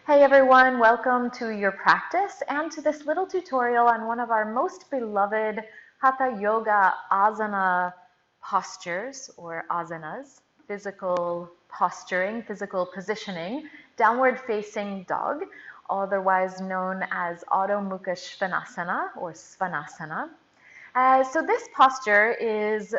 Hey everyone, welcome to your practice and to this little tutorial on one of our most beloved Hatha Yoga asana postures or asanas, physical posturing, physical positioning, downward facing dog, otherwise known as Adho Mukha Svanasana or Svanasana. So this posture is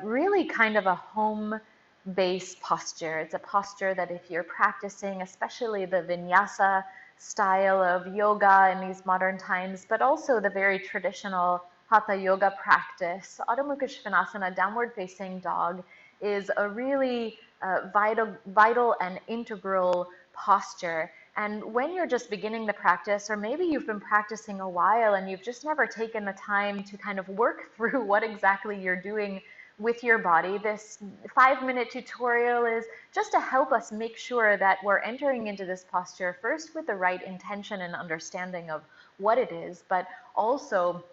really kind of a home-based posture. It's a posture that if you're practicing, especially the vinyasa style of yoga in these modern times, but also the very traditional hatha yoga practice, Adho Mukha Svanasana, downward facing dog, is a really vital and integral posture. And when you're just beginning the practice, or maybe you've been practicing a while and you've just never taken the time to kind of work through what exactly you're doing with your body, this 5-minute tutorial is just to help us make sure that we're entering into this posture first with the right intention and understanding of what it is, but also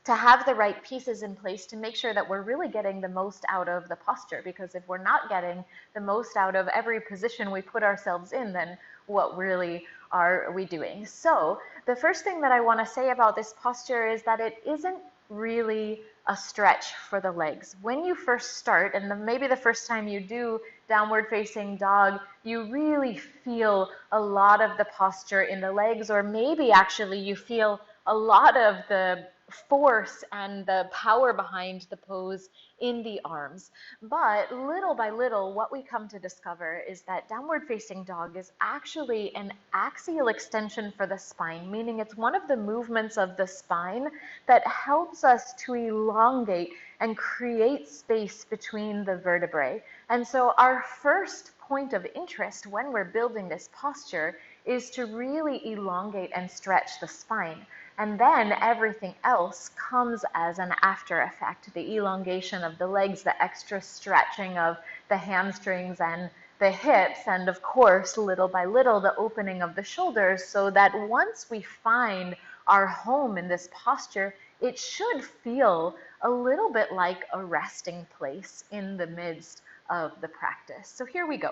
to have the right pieces in place to make sure that we're really getting the most out of the posture. Because if we're not getting the most out of every position we put ourselves in, then what really are we doing? So the first thing that I want to say about this posture is that it isn't really a stretch for the legs. When you first start, and maybe the first time you do downward facing dog, you really feel a lot of the posture in the legs, or maybe actually you feel a lot of the force and the power behind the pose in the arms. But little by little, what we come to discover is that downward facing dog is actually an axial extension for the spine, meaning it's one of the movements of the spine that helps us to elongate and create space between the vertebrae. And so our first point of interest when we're building this posture is to really elongate and stretch the spine. And then everything else comes as an after effect. The elongation of the legs, the extra stretching of the hamstrings and the hips, and of course, little by little, the opening of the shoulders, so that once we find our home in this posture, it should feel a little bit like a resting place in the midst of the practice. So here we go.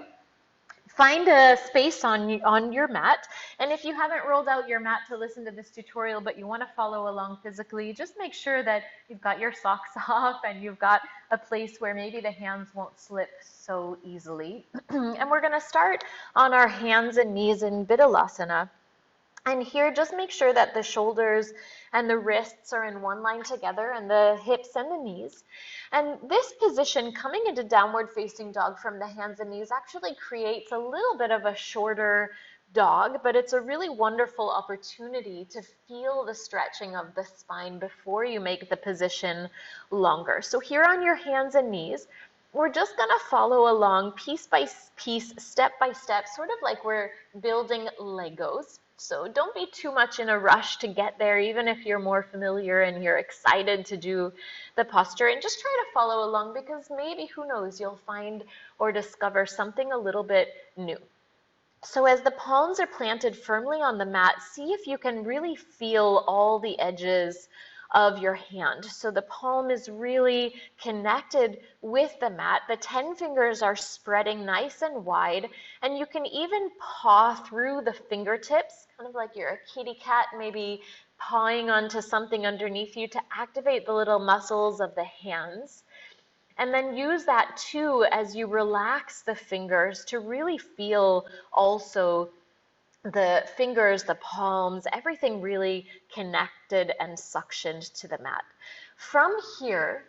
Find a space on your mat, and if you haven't rolled out your mat to listen to this tutorial but you want to follow along physically, just make sure that you've got your socks off and you've got a place where maybe the hands won't slip so easily. And we're going to start on our hands and knees in Vidalasana. And here, just make sure that the shoulders and the wrists are in one line together, and the hips and the knees. And this position, coming into downward facing dog from the hands and knees, actually creates a little bit of a shorter dog, but it's a really wonderful opportunity to feel the stretching of the spine before you make the position longer. So here on your hands and knees, we're just going to follow along piece by piece, step by step, sort of like we're building Legos. So don't be too much in a rush to get there, even if you're more familiar and you're excited to do the posture. And just try to follow along, because maybe, who knows, you'll find or discover something a little bit new. So as the palms are planted firmly on the mat, see if you can really feel all the edges of your hand. So the palm is really connected with the mat. The 10 fingers are spreading nice and wide, and you can even paw through the fingertips, kind of like you're a kitty cat, maybe pawing onto something underneath you to activate the little muscles of the hands. And then use that too as you relax the fingers to really feel also the fingers, the palms, everything really connected and suctioned to the mat. From here,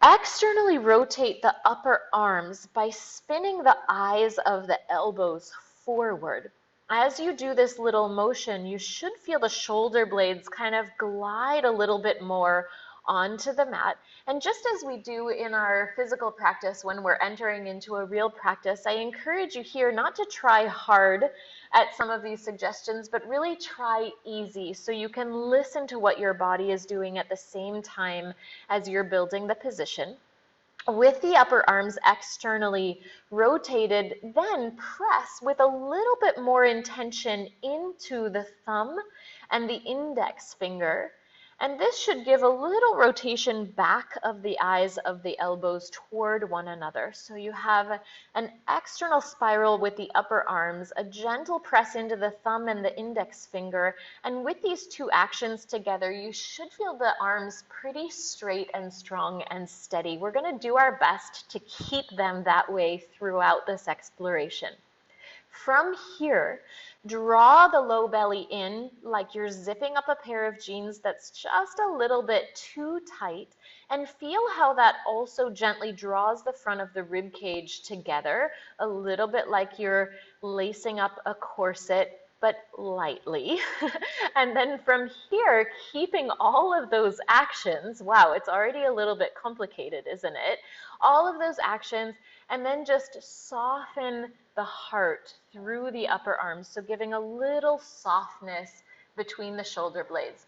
externally rotate the upper arms by spinning the eyes of the elbows forward. As you do this little motion, you should feel the shoulder blades kind of glide a little bit more onto the mat. And just as we do in our physical practice when we're entering into a real practice, I encourage you here not to try hard at some of these suggestions, but really try easy so you can listen to what your body is doing at the same time as you're building the position. With the upper arms externally rotated, then press with a little bit more intention into the thumb and the index finger. And this should give a little rotation back of the eyes of the elbows toward one another. So you have an external spiral with the upper arms, a gentle press into the thumb and the index finger. And with these two actions together, you should feel the arms pretty straight and strong and steady. We're going to do our best to keep them that way throughout this exploration. From here, draw the low belly in like you're zipping up a pair of jeans that's just a little bit too tight, and feel how that also gently draws the front of the rib cage together, a little bit like you're lacing up a corset, but lightly. And then from here, keeping all of those actions, wow, it's already a little bit complicated, isn't it? All of those actions, and then just soften the heart through the upper arms, so giving a little softness between the shoulder blades.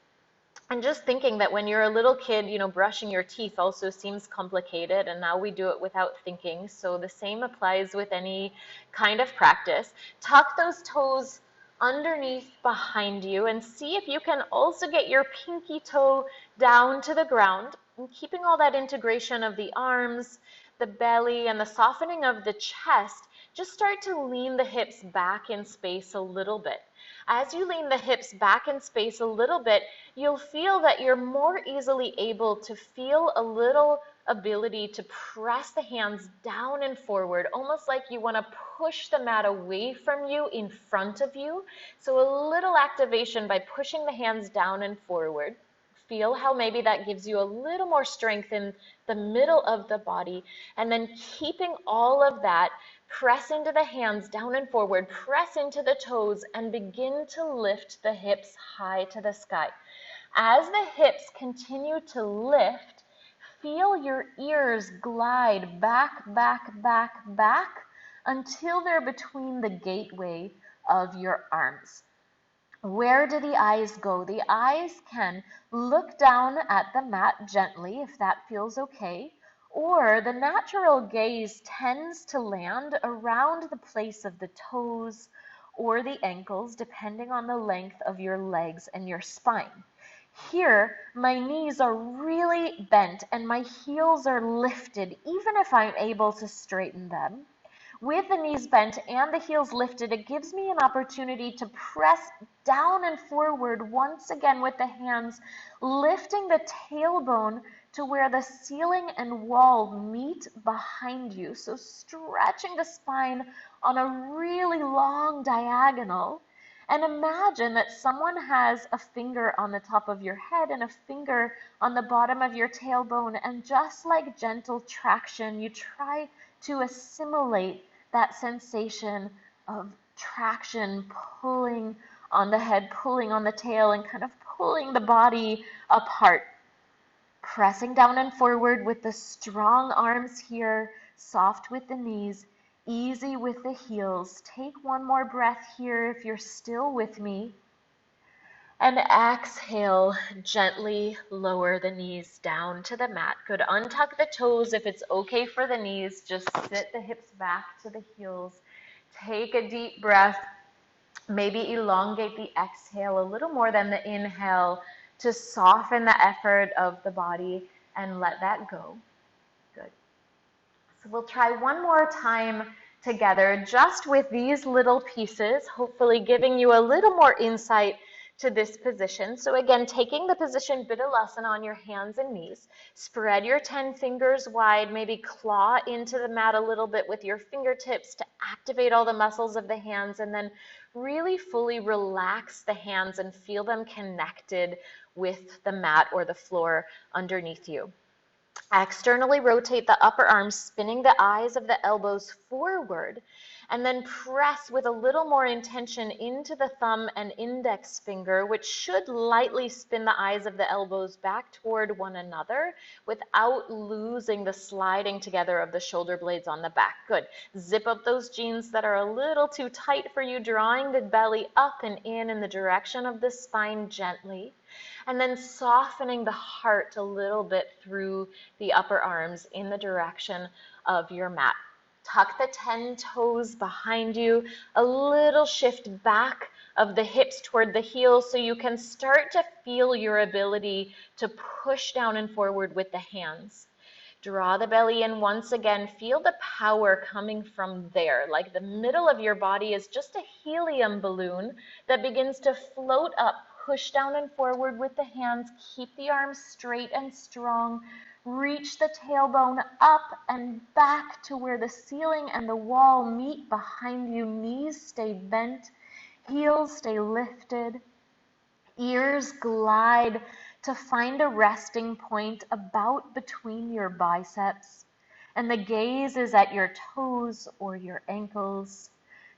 And just thinking that when you're a little kid, brushing your teeth also seems complicated, and now we do it without thinking. So the same applies with any kind of practice. Tuck those toes underneath behind you and see if you can also get your pinky toe down to the ground, and keeping all that integration of the arms, the belly, and the softening of the chest. Just start to lean the hips back in space a little bit. As you lean the hips back in space a little bit, you'll feel that you're more easily able to feel a little ability to press the hands down and forward, almost like you want to push the mat away from you in front of you. So a little activation by pushing the hands down and forward. Feel how maybe that gives you a little more strength in the middle of the body, and then keeping all of that, press into the hands down and forward, press into the toes, and begin to lift the hips high to the sky. As the hips continue to lift, feel your ears glide back, back, back, back until they're between the gateway of your arms. Where do the eyes go? The eyes can look down at the mat gently if that feels okay, or the natural gaze tends to land around the place of the toes or the ankles, depending on the length of your legs and your spine. Here, my knees are really bent and my heels are lifted, even if I'm able to straighten them. With the knees bent and the heels lifted, it gives me an opportunity to press down and forward once again with the hands, lifting the tailbone to where the ceiling and wall meet behind you. So stretching the spine on a really long diagonal. And imagine that someone has a finger on the top of your head and a finger on the bottom of your tailbone, and just like gentle traction, you try to assimilate that sensation of traction, pulling on the head, pulling on the tail, and kind of pulling the body apart. Pressing down and forward with the strong arms here, soft with the knees, easy with the heels. Take one more breath here if you're still with me. And exhale, gently lower the knees down to the mat. Good. Untuck the toes if it's okay for the knees. Just sit the hips back to the heels. Take a deep breath. Maybe elongate the exhale a little more than the inhale to soften the effort of the body, and let that go. Good. So we'll try one more time together, just with these little pieces, hopefully giving you a little more insight to this position. So again, taking the position Vidalasana on your hands and knees, spread your 10 fingers wide, maybe claw into the mat a little bit with your fingertips to activate all the muscles of the hands, and then really fully relax the hands and feel them connected with the mat or the floor underneath you. Externally rotate the upper arms, spinning the eyes of the elbows forward, and then press with a little more intention into the thumb and index finger, which should lightly spin the eyes of the elbows back toward one another without losing the sliding together of the shoulder blades on the back. Good. Zip up those jeans that are a little too tight for you, drawing the belly up and in the direction of the spine gently. And then softening the heart a little bit through the upper arms in the direction of your mat. Tuck the 10 toes behind you, a little shift back of the hips toward the heels, so you can start to feel your ability to push down and forward with the hands. Draw the belly in once again. Feel the power coming from there, like the middle of your body is just a helium balloon that begins to float up. Push down and forward with the hands. Keep the arms straight and strong. Reach the tailbone up and back to where the ceiling and the wall meet behind you. Knees stay bent. Heels stay lifted. Ears glide to find a resting point about between your biceps. And the gaze is at your toes or your ankles.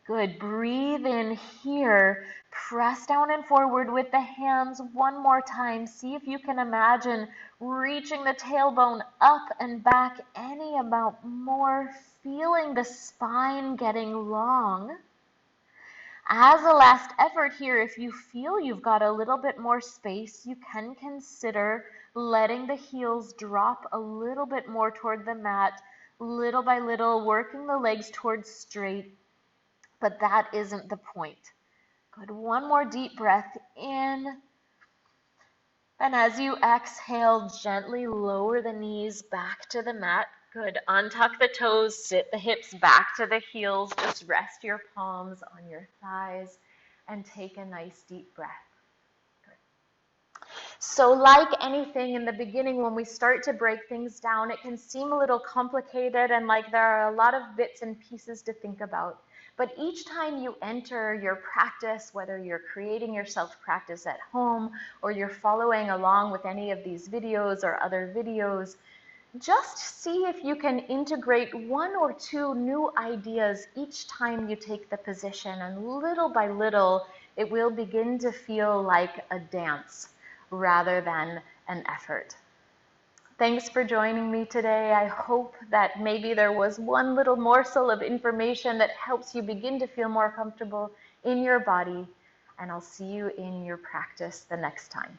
Good. Breathe in here. Press down and forward with the hands one more time. See if you can imagine reaching the tailbone up and back any amount more, feeling the spine getting long. As a last effort here, if you feel you've got a little bit more space, you can consider letting the heels drop a little bit more toward the mat, little by little, working the legs towards straight, but that isn't the point. Good. One more deep breath in. And as you exhale, gently lower the knees back to the mat. Good. Untuck the toes, sit the hips back to the heels. Just rest your palms on your thighs and take a nice deep breath. Good. So like anything in the beginning, when we start to break things down, it can seem a little complicated and like there are a lot of bits and pieces to think about. But each time you enter your practice, whether you're creating your self-practice at home or you're following along with any of these videos or other videos, just see if you can integrate one or two new ideas each time you take the position, and little by little it will begin to feel like a dance rather than an effort. Thanks for joining me today. I hope that maybe there was one little morsel of information that helps you begin to feel more comfortable in your body, and I'll see you in your practice the next time.